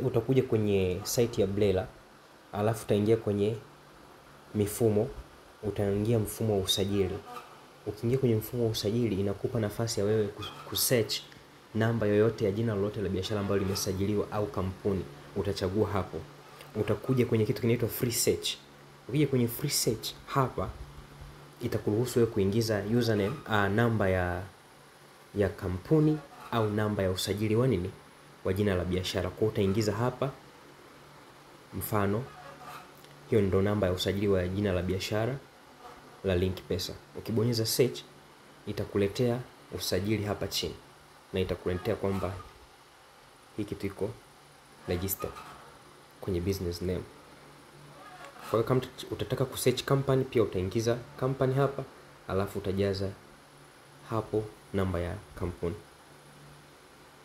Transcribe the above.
utakuja kwenye site ya BRELA, alafu utaingia kwenye mifumo, utaingia mfumo wa usajili. Ukiingia kwenye mfumo wa usajili, inakupa nafasi ya wewe kusearch namba yoyote ya jina lolote la biashara ambalo limesajiliwa au kampuni. Utachagua hapo. Utakuja kwenye kitu kinaitwa free search. Ukija kwenye free search hapa, itakuruhusu wewe kuingiza username, namba ya kampuni au namba ya usajili wa nini, wa jina la biashara. Kwa utaingiza hapa, mfano hiyo ndo namba ya usajili wa jina la biashara la Linkpesa. Ukibonyeza search, itakuletea usajili hapa chini na itakuletea kwamba hii kitu iko registered kwenye business name. Kwa hiyo kama utataka kusearch company, pia utaingiza company hapa, alafu utajaza hapo namba ya kampuni.